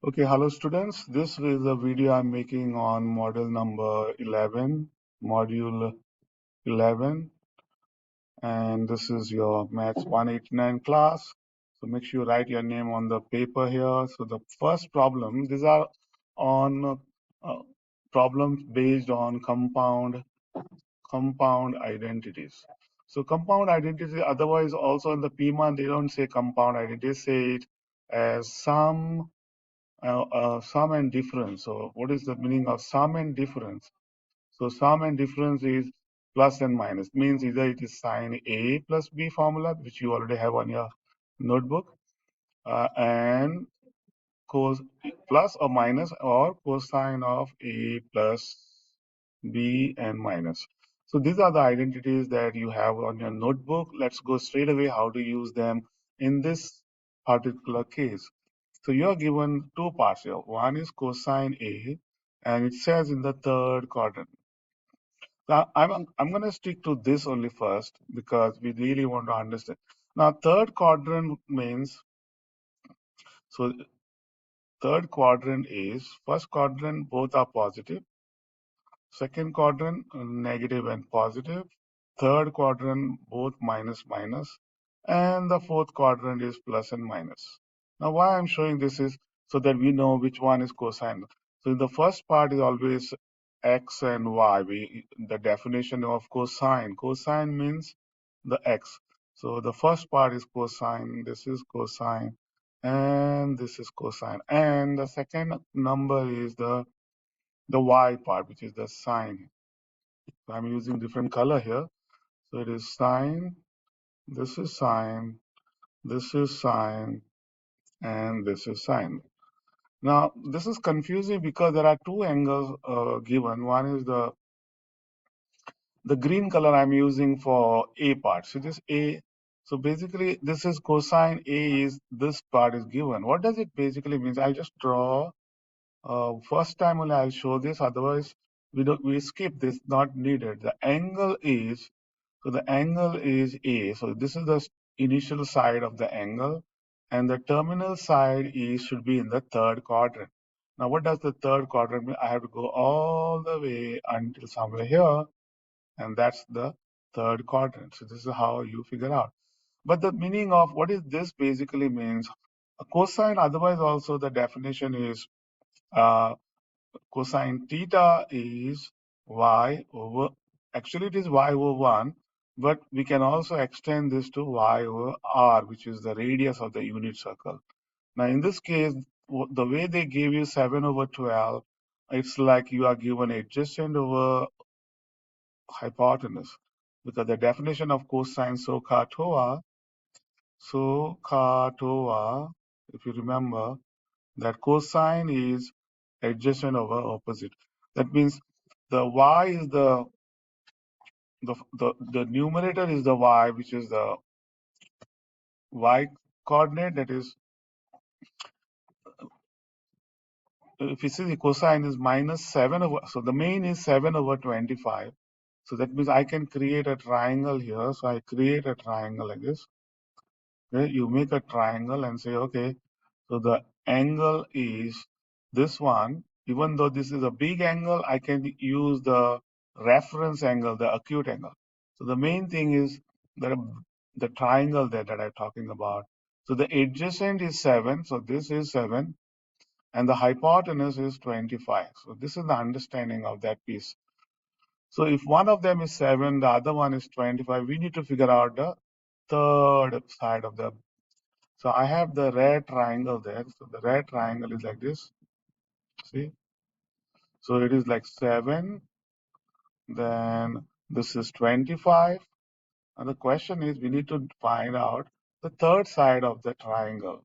Okay, hello students. This is a video I'm making on model number 11, module 11, and this is your Maths 189 class. So make sure you write your name on the paper here. So the first problem, these are on uh, problems based on compound identities. So compound identity, otherwise also in the PMA, they don't say compound identity, they say it as sum and difference. So what is the meaning of sum and difference? So sum and difference is plus and minus. Means either it is sine A plus B formula, which you already have on your notebook, and cos plus or minus or cosine of A plus B and minus. So these are the identities that you have on your notebook. Let's go straight away how to use them in this particular case. So you're given two parts here. One is cosine A, and it says in the third quadrant. Now I'm going to stick to this only first because we really want to understand. Now third quadrant means, so third quadrant is, first quadrant both are positive, second quadrant negative and positive, third quadrant both minus minus, and the fourth quadrant is plus and minus. Now why I'm showing this is so that we know which one is cosine. So the first part is always x and y. The definition of cosine means the x. So the first part is cosine, this is cosine, and this is cosine. And the second number is the y part, which is the sine. So I'm using different color here. So it is sine, this is sine, this is sine, and this is sine. Now, this is confusing because there are two angles given. One is the green color I'm using for A part. So this A, so basically this is cosine A is, this part is given. What does it basically mean? I'll just draw. First time only I'll show this. Otherwise, we skip this. Not needed. The angle is, so the angle is A. So this is the initial side of the angle, and the terminal side is should be in the third quadrant. Now, what does the third quadrant mean? I have to go all the way until somewhere here, and that's the third quadrant. So this is how you figure out. But the meaning of what is this basically means, a cosine, otherwise also the definition is uh, cosine theta is y over, actually it is y over 1, but we can also extend this to y over r, which is the radius of the unit circle. Now in this case, the way they give you 7 over 12, it's like you are given adjacent over hypotenuse, because the definition of cosine SOHCAHTOA, if you remember, that cosine is adjacent over opposite. That means the y is the numerator is the y, which is the y coordinate. That is, if you see the cosine is minus 7 over, so the main is 7 over 25. So that means I can create a triangle here. So I create a triangle like this. Okay, you make a triangle and say, okay, so the angle is this one. Even though this is a big angle, I can use the reference angle, the acute angle. So the main thing is that the triangle there that I'm talking about. So the adjacent is 7. So this is 7. And the hypotenuse is 25. So this is the understanding of that piece. So if one of them is 7, the other one is 25, we need to figure out the third side of the. So I have the red triangle there. So the red triangle is like this. See? So it is like 7. Then this is 25. And the question is, we need to find out the third side of the triangle.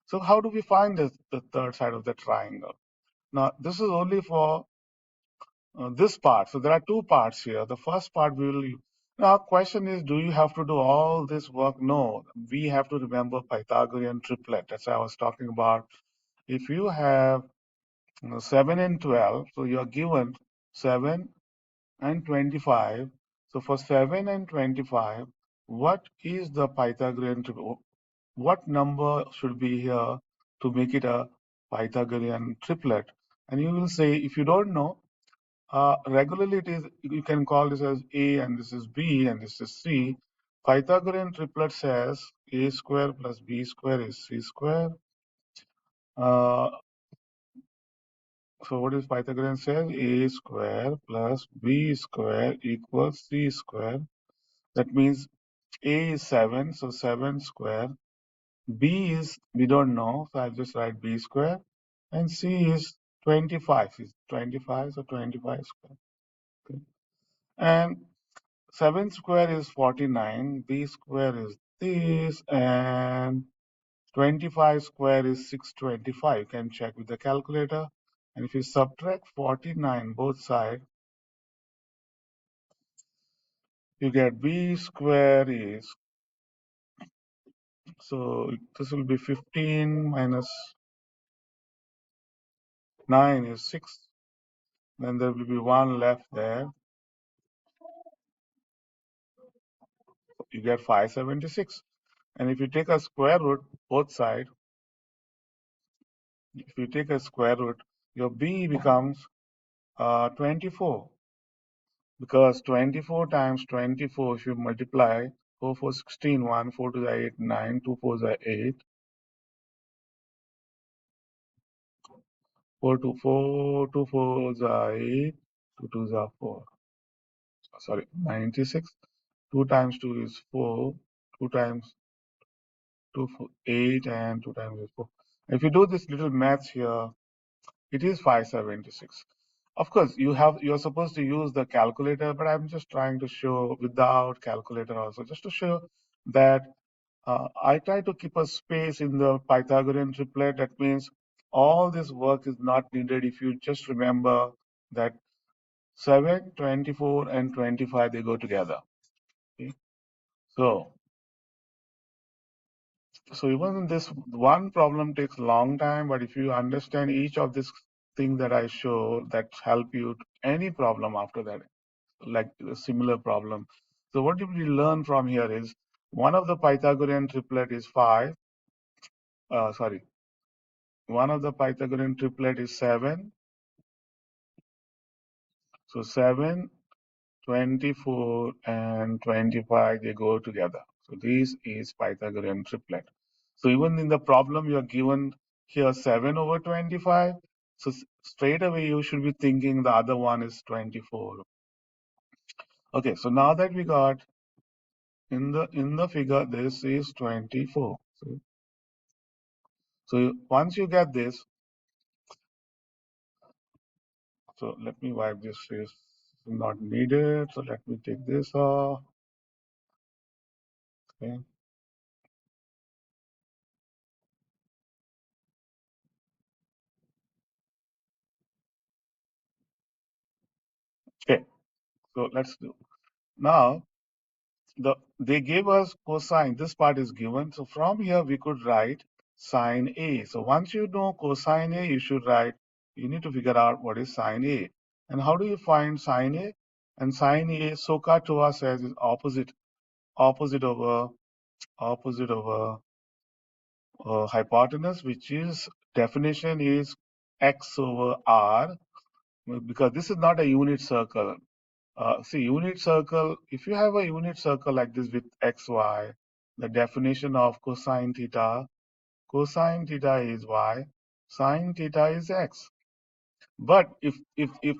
So how do we find the third side of the triangle? Now, this is only for this part. So there are two parts here. The first part we will. Now, question is, do you have to do all this work? No, we have to remember Pythagorean triplet. That's what I was talking about. If you have 7 and 12, so you are given 7 and 25. So for 7 and 25, what is the Pythagorean triplet? What number should be here to make it a Pythagorean triplet. And you will say, if you don't know, regularly it is, you can call this as A and this is B and this is C. Pythagorean triplet says A square plus B square is C square. Uh, so what is Pythagorean says? A square plus B square equals C square. That means A is 7, so 7 square. B is, we don't know, so I'll just write B square. And C is 25, is 25, so 25 square. Okay. And 7 square is 49, B square is this, and 25 square is 625. You can check with the calculator. And if you subtract 49 both sides, you get B square is, so this will be 15 minus 9 is 6. Then there will be 1 left there. You get 576. And if you take a square root both sides, if you take a square root, your B becomes 24. Because 24 times 24, if you multiply 4 4 16, 1 4 to the 8, 9, 2 4 the 8, 4 to 4, 2 4 the 8, 2 2 the 4. Sorry, 96. 2 times 2 is 4, 2 times 2 4, 8, and 2 times is 4. If you do this little maths here, it is 576. Of course, you're supposed to use the calculator, but I'm just trying to show without calculator also, just to show that I try to keep a space in the Pythagorean triplet. That means all this work is not needed if you just remember that 7, 24, and 25, they go together. Okay? So, so even this one problem takes a long time, but if you understand each of these things that I show, that help you to any problem after that, like a similar problem. So what did we learn from here is one of the Pythagorean triplet is 5. Sorry, one of the Pythagorean triplet is 7. So 7, 24, and 25, they go together. So this is Pythagorean triplet. So even in the problem, you are given here 7 over 25. So straight away, you should be thinking the other one is 24. Okay, so now that we got in the figure, this is 24. So once you get this, so let me wipe this, is not needed. So let me take this off. Okay. Okay. So let's do. Now they gave us cosine. This part is given. So from here we could write sine A. So once you know cosine A, you should write. You need to figure out what is sine A. And how do you find sine A? And sine A, SOHCAHTOA says is opposite over hypotenuse, which is definition is x over r, because this is not a unit circle. See, unit circle, if you have a unit circle like this with xy, the definition of cosine theta is y, sine theta is x. But if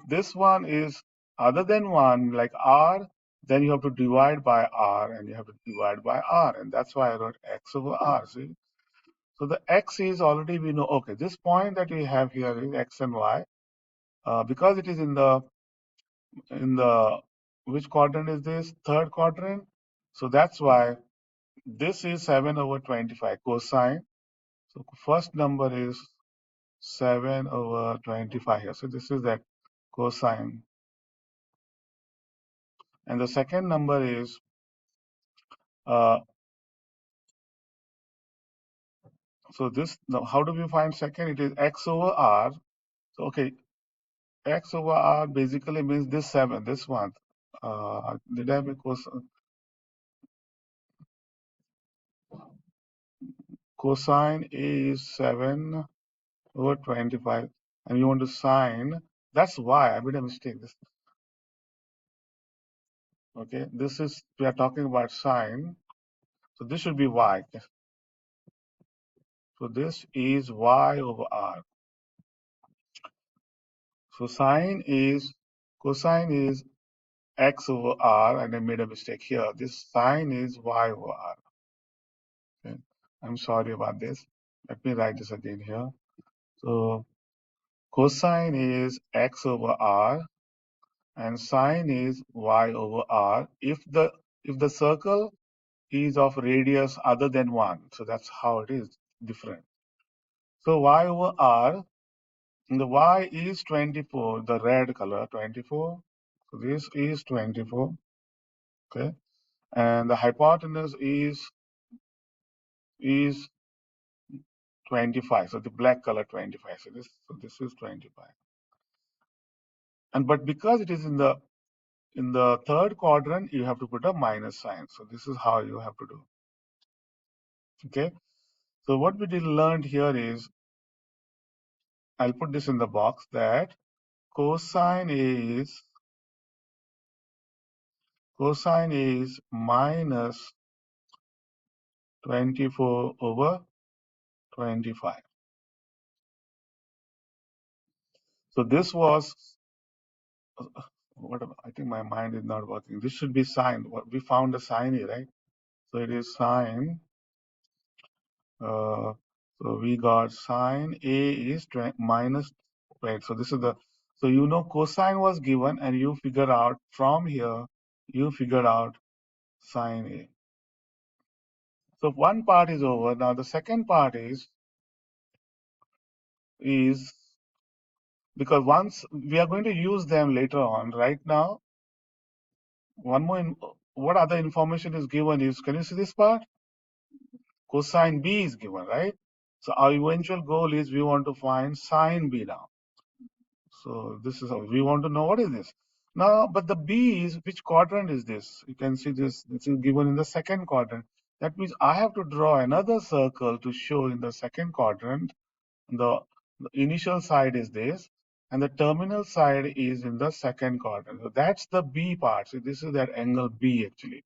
this one is other than 1, like r, then you have to divide by r, and you have to divide by r, and that's why I wrote x over r. See? So the x is already, we know, okay, this point that we have here is x and y. Because it is in the which quadrant is this? Third quadrant. So that's why this is 7 over 25 cosine. So first number is 7 over 25 here. So this is that cosine. And the second number is so this, now how do we find second? It is x over r. So okay, x over r basically means this 7, this one. Did I make cosine A is 7 over 25, and you want to sign. That's y. I made a mistake. This, okay, this is, we are talking about sine. So this should be y. So this is y over r. So sine is, cosine is x over r, and I made a mistake here. This sine is y over r. Okay. I'm sorry about this. Let me write this again here. So cosine is x over r, and sine is y over r. If the circle is of radius other than 1, so that's how it is different. So y over r, and the y is 24, the red color 24. So this is 24. Okay, and the hypotenuse is 25. So the black color 25. So this is 25. And but because it is in the third quadrant, you have to put a minus sign. So this is how you have to do. Okay. So what we did learned here is, I'll put this in the box, that cosine is minus 24 over 25. So this was, I think my mind is not working. This should be sine. We found a sine here, right? So it is sine. So we got sine A is minus 20. So this is the, so cosine was given, and you figure out from here, you figure out sine A. So one part is over. Now the second part is because once we are going to use them later on. Right now, one more. What other information is given is, can you see this part? Cosine B is given, right? So our eventual goal is we want to find sine B now. So this is how we want to know what is this. Now, but the B is, which quadrant is this? You can see this. This is given in the second quadrant. That means I have to draw another circle to show in the second quadrant. The initial side is this, and the terminal side is in the second quadrant. So that's the B part. So this is that angle B actually.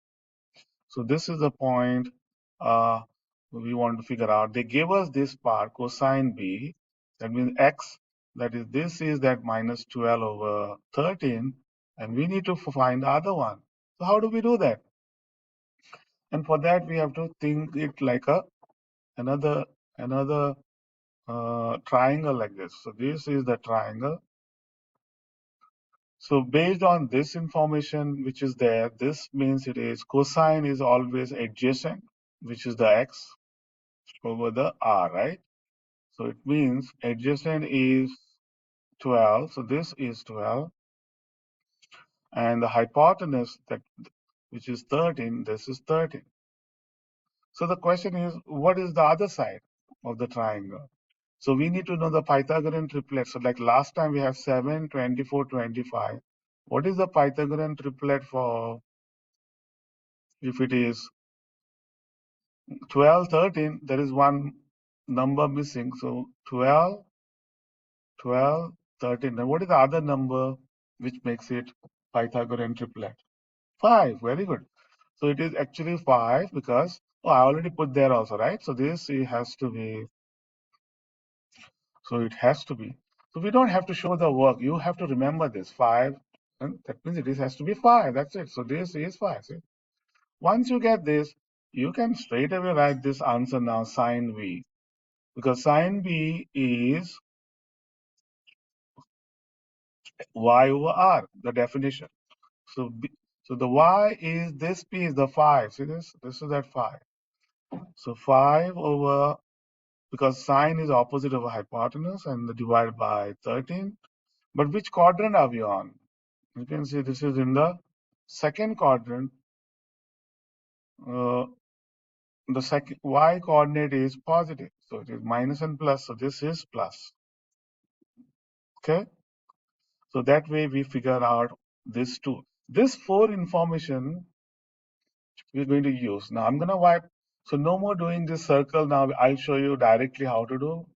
So this is the point uh, we want to figure out. They gave us this part, cosine B. That means x, that is, this is that minus 12 over 13. And we need to find the other one. So how do we do that? And for that, we have to think it like another triangle like this. So this is the triangle. So based on this information which is there, this means it is cosine is always adjacent, which is the x, over the r, right? So it means adjacent is 12. So this is 12. And the hypotenuse, that which is 13, this is 13. So the question is, what is the other side of the triangle? So we need to know the Pythagorean triplet. So like last time we have 7, 24, 25. What is the Pythagorean triplet for, if it is 12, 13, there is one number missing. So 12, 12, 13. And what is the other number which makes it Pythagorean triplet? 5. Very good. So it is actually 5 because, oh, I already put there also, right? So this it has to be, so it has to be. So we don't have to show the work. You have to remember this 5. And that means it has to be 5. That's it. So this is 5. See? Once you get this, you can straight away write this answer now, sine V. Because sine B is y over r, the definition. So the y is, this p is the 5. See this? This is that 5. So 5 over, because sine is opposite of hypotenuse, and divided by 13. But which quadrant are we on? You can see this is in the second quadrant. Uh, the second y coordinate is positive. So it is minus and plus. So this is plus. Okay. So that way we figure out this too. This 4 information we're going to use. Now I'm going to wipe. So no more doing this circle now. I'll show you directly how to do.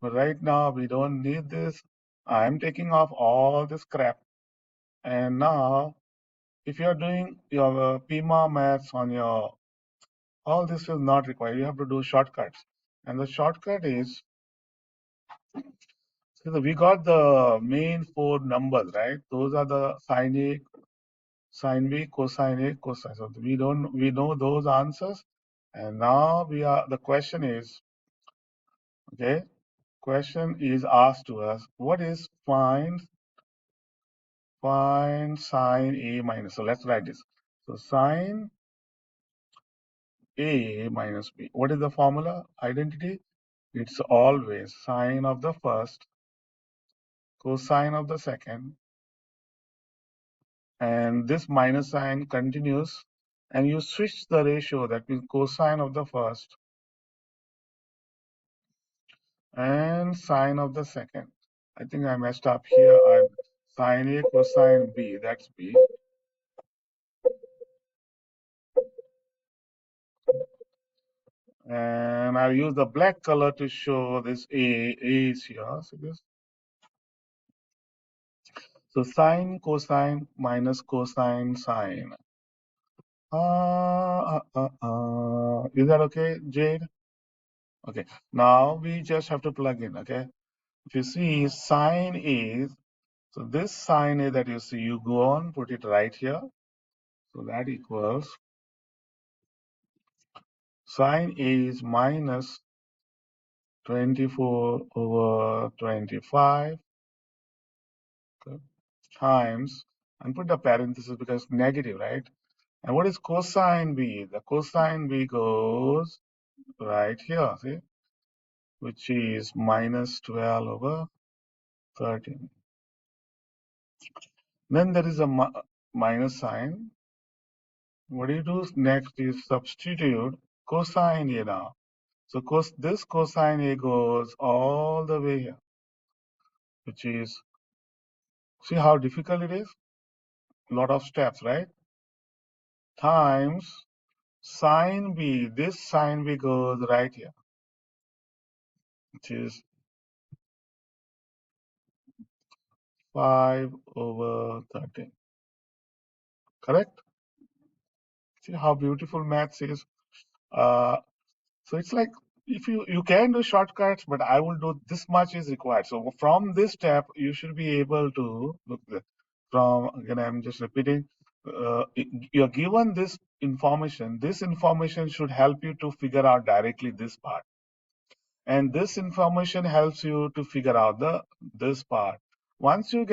But right now we don't need this. I'm taking off all this crap. And now, if you're doing your PIMA maths on your, all this is not required. You have to do shortcuts. And the shortcut is, so we got the main four numbers, right? Those are the sine A, sine B, cosine A, cosine. So we know those answers. And now the question is, okay, question is asked to us, what is find sine A minus. So let's write this. So sine A minus B. What is the formula? Identity? It's always sine of the first, cosine of the second, and this minus sign continues, and you switch the ratio, that means cosine of the first and sine of the second. I think I messed up here. I'm sine A cosine B, that's B. And I'll use the black color to show this A is here. So this, so sine cosine minus cosine sine. Is that okay, Jade? Okay. Now we just have to plug in. Okay. If you see sine is, so this sine A that you see, you go on, put it right here. So that equals sine A is minus 24 over 25, okay, times, and put the parenthesis because negative, right? And what is cosine B? The cosine B goes right here, see, which is minus 12 over 13. Then there is a minus sign. What do you do next is substitute cosine A now. So this cosine A goes all the way here, which is, see how difficult it is? A lot of steps, right? Times sine B. This sine B goes right here, which is 5 over 13. Correct? See how beautiful maths is. Uh, So it's like, if you can do shortcuts, but I will do this much is required. So from this step, you should be able to look from, again, I'm just repeating. You're given this information. This information should help you to figure out directly this part, and this information helps you to figure out this part. Once you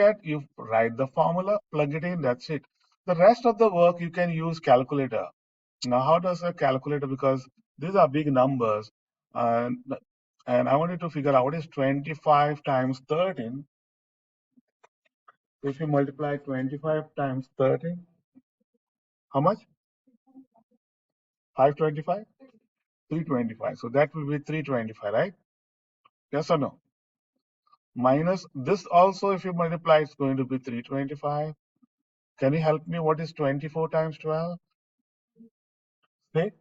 write the formula, plug it in. That's it. The rest of the work you can use calculator. Now, how does a calculator, because these are big numbers, and I wanted to figure out what is 25 times 13. If you multiply 25 times 13, how much? 525? 325. So that will be 325, right? Yes or no? Minus this also, if you multiply, it's going to be 325. Can you help me? What is 24 times 12? Say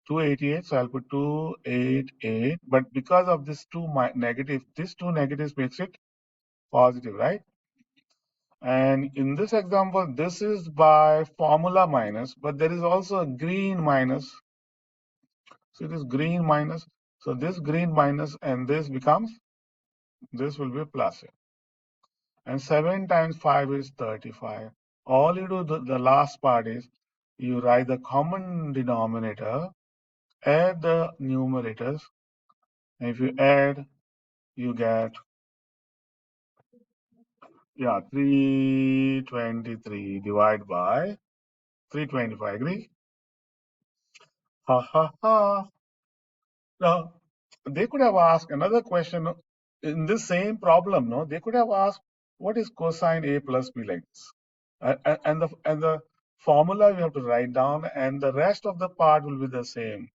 288. So I'll put 288. But because of this negative, these two negatives makes it positive, right? And in this example, this is by formula minus, but there is also a green minus. So it is green minus. So this green minus and this becomes, this will be plus. And 7 times 5 is 35. All you do, the last part is, you write the common denominator, add the numerators. And if you add, you get, yeah, 323 divided by 325. Agree? Ha ha ha. Now, they could have asked another question in this same problem. No, they could have asked, what is cosine A plus B like this? And the formula you have to write down, and the rest of the part will be the same.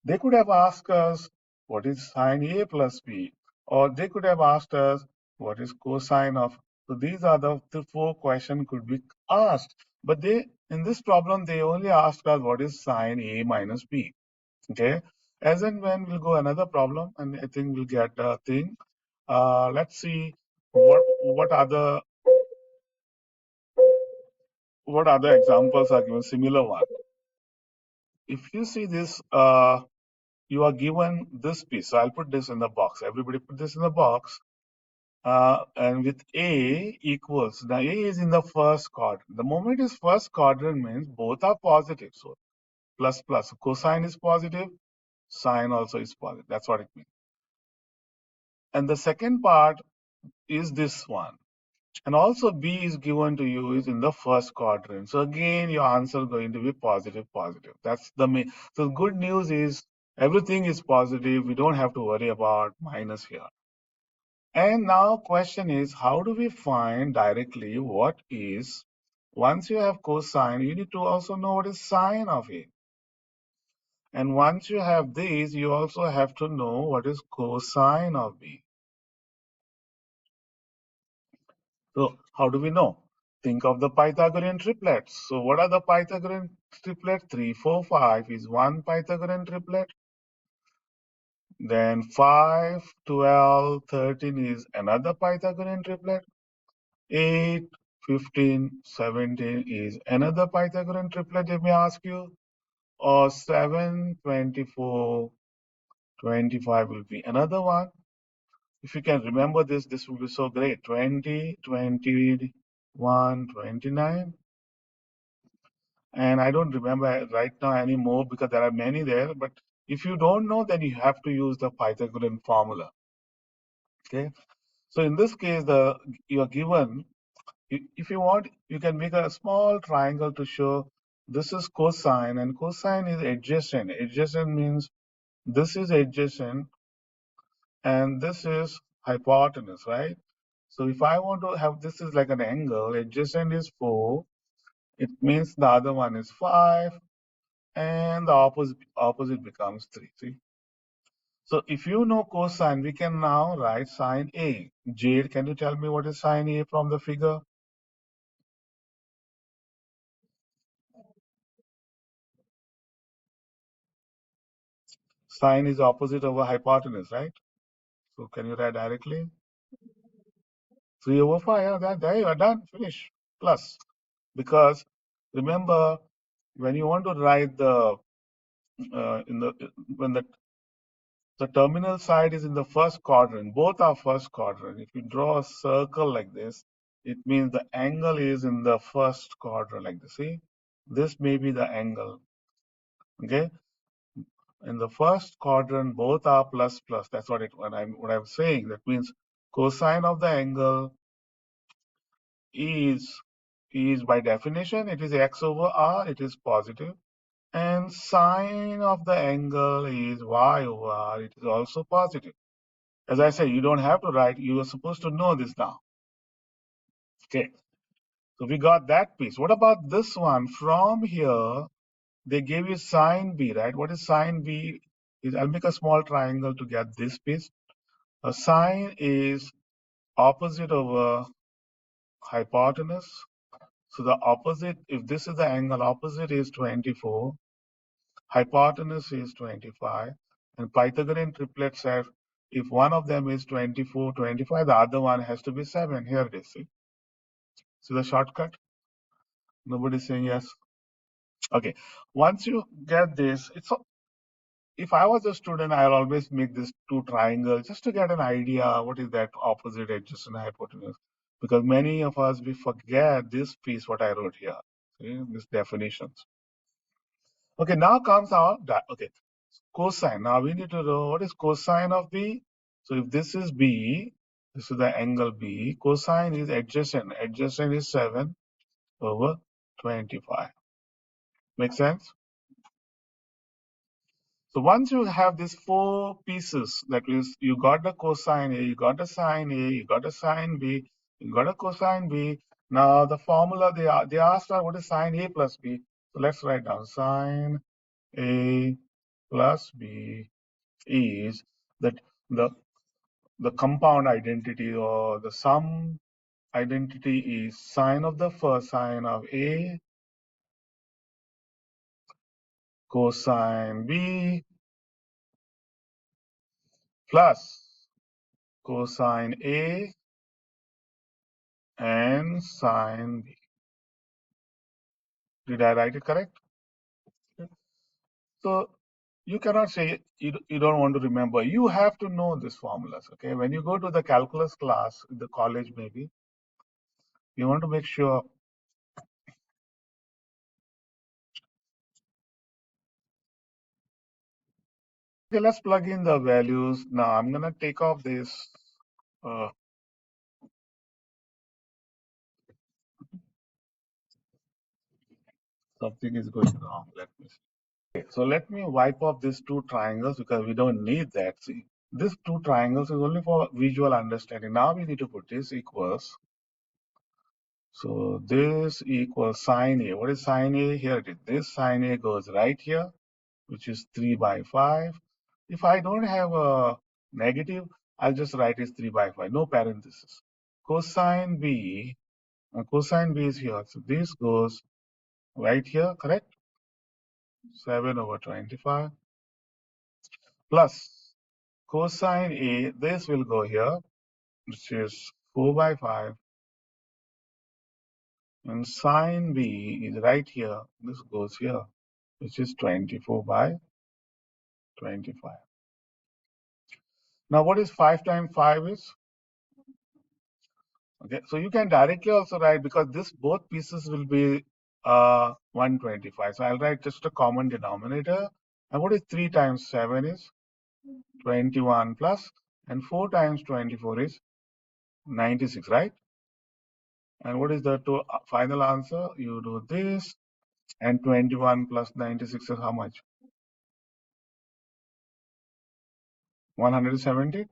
They could have asked us, what is sine A plus B? Or they could have asked us, what is cosine of? So these are the four questions could be asked. But in this problem, they only asked us, what is sine A minus B? Okay. As and when we'll go another problem, and I think we'll get a thing. Let's see what other examples are given similar one. If you see this, you are given this piece. So I'll put this in the box. Everybody put this in the box. And with A equals, now A is in the first quadrant. The moment is first quadrant means both are positive. So plus plus. Cosine is positive, sine also is positive. That's what it means. And the second part is this one. And also B is given to you is in the first quadrant. So again, your answer is going to be positive, positive. That's the main. So good news is everything is positive. We don't have to worry about minus here. And now question is, how do we find directly what is, once you have cosine, you need to also know what is sine of it. And once you have this, you also have to know what is cosine of B. So how do we know? Think of the Pythagorean triplets. So what are the Pythagorean triplets? 3, 4, 5 is one Pythagorean triplet. Then 5, 12, 13 is another Pythagorean triplet. 8, 15, 17 is another Pythagorean triplet, they may ask you. Or 7, 24, 25 will be another one. If you can remember this, this will be so great. 20, 21, 29. And I don't remember right now anymore because there are many there. But if you don't know, then you have to use the Pythagorean formula. Okay. So in this case, you are given, if you want, you can make a small triangle to show this is cosine and cosine is adjacent. Adjacent means this is adjacent and this is hypotenuse, right? So if I want to have this is like an angle, adjacent is 4, it means the other one is 5, and the opposite becomes 3. See? So if you know cosine, we can now write sine A. Jade, can you tell me what is sine A from the figure? Sine is opposite over hypotenuse, right? So can you write directly? 3 over 5, yeah, there you are done, finish. Plus, because remember, when you want to write in the, when the terminal side is in the first quadrant, both are first quadrant. If you draw a circle like this, it means the angle is in the first quadrant like this. See, this may be the angle. Okay, in the first quadrant, both are plus plus. That's what I'm saying. That means cosine of the angle is by definition it is x over r. It is positive, and sine of the angle is y over r. It is also positive. As I say, you don't have to write, you are supposed to know this now. Okay, so we got that piece. What about this one? From here, they gave you sine B, right? What is sine B? I'll make a small triangle to get this piece. A sine is opposite over hypotenuse. So the opposite, if this is the angle, opposite is 24, hypotenuse is 25, and Pythagorean triplet says if one of them is 24, 25, the other one has to be 7. Here it is. See the shortcut? Nobody's saying yes. Okay. Once you get this, if I was a student, I'll always make this two triangles just to get an idea what is that opposite adjacent hypotenuse. Because many of us we forget this piece what I wrote here. See, these definitions. Okay, now comes our okay cosine. Now we need to know what is cosine of B. So if this is B, this is the angle B. Cosine is adjacent. Adjacent is 7 over 25. Make sense? So once you have these four pieces, that is, you got the cosine A, you got the sine A, you got a sine B, you got a cosine B. Now the formula they asked us what is sine A plus B. So let's write down sine A plus B is that the the compound identity or the sum identity is sine of the first sine of A cosine B plus cosine A and sine B. Did I write it correct? So you cannot say you don't want to remember. You have to know these formulas. Okay. When you go to the calculus class in the college, maybe you want to make sure. Okay, let's plug in the values. Now I'm gonna take off this. Uh, Something is going wrong. Let me see. Okay, so let me wipe off these two triangles because we don't need that. See, these two triangles is only for visual understanding. Now we need to put this equals. So this equals sine A. What is sine A? Here it is. This sine A goes right here, which is 3 by 5. If I don't have a negative, I'll just write it 3 by 5. No parenthesis. Cosine B, cosine B is here. So this goes right here, correct? 7 over 25 plus cosine A, this will go here, which is 4 by 5. And sine B is right here. This goes here, which is 24 by 25. Now, what is 5 times 5 is? Okay, so you can directly also write because this both pieces will be 125. So I'll write just a common denominator. And what is 3 times 7 is? 21 plus, and 4 times 24 is 96, right? And what is the final answer? You do this, and 21 plus 96 is how much? 170?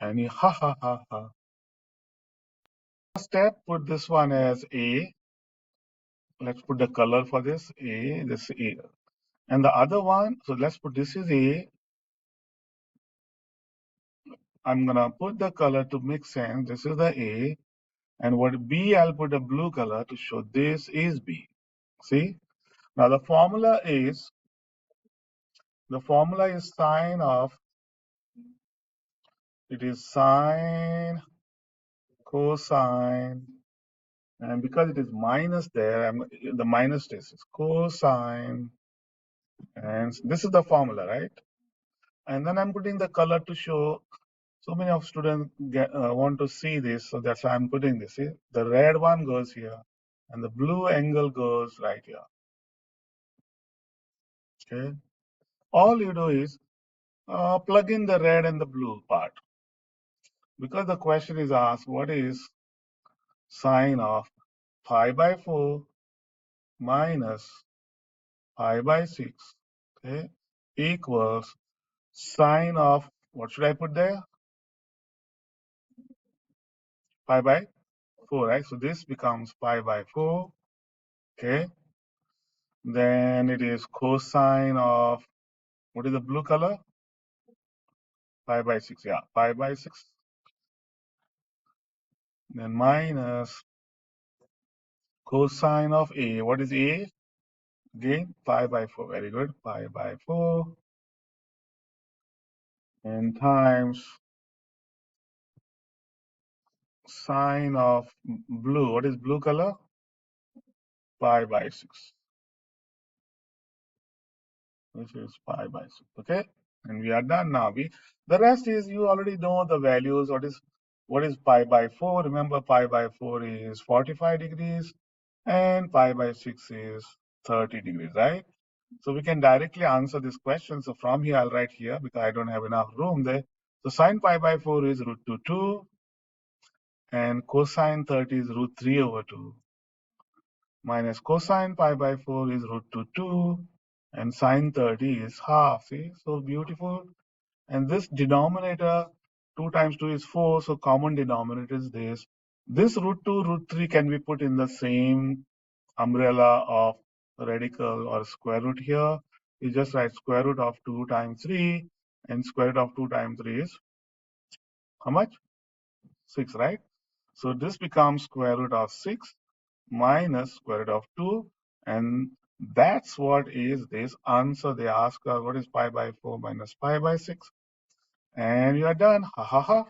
And you ha ha ha ha. First step, put this one as A. Let's put the color for this A, this A. And the other one, so let's put this is A. I'm gonna put the color to make sense. This is the A. And what B, I'll put a blue color to show this is B. See? Now the formula is sine of, it is sine, cosine, and because it is minus there, the minus this is cosine, and this is the formula, right? And then I'm putting the color to show. So many of students want to see this, so that's why I'm putting this. See? The red one goes here, and the blue angle goes right here. Okay. All you do is plug in the red and the blue part because the question is asked, what is sine of pi by 4 minus pi by 6, okay, equals sine of, what should I put there? Pi by 4, right? So this becomes pi by 4, okay. Then it is cosine of, what is the blue color? Pi by 6, yeah, pi by 6. Then minus cosine of A. What is A? Again, pi by 4. Very good. Pi by 4. And times sine of blue. What is blue color? Pi by 6. Which is pi by 6. Okay. And we are done now. The rest is you already know the values. What is pi by 4? Remember, pi by 4 is 45 degrees and pi by 6 is 30 degrees, right? So we can directly answer this question. So from here, I'll write here because I don't have enough room there. So sine pi by 4 is root 2 and cosine 30 is root 3 over 2 minus cosine pi by 4 is root 2 and sine 30 is half. See, so beautiful. And this denominator, 2 times 2 is 4, so common denominator is this. This root 2, root 3 can be put in the same umbrella of radical or square root here. You just write square root of 2 times 3, and square root of 2 times 3 is how much? 6, right? So this becomes square root of 6 minus square root of 2, and that's what is this answer. They ask us what is pi by 4 minus pi by 6. And you are done. Ha ha ha.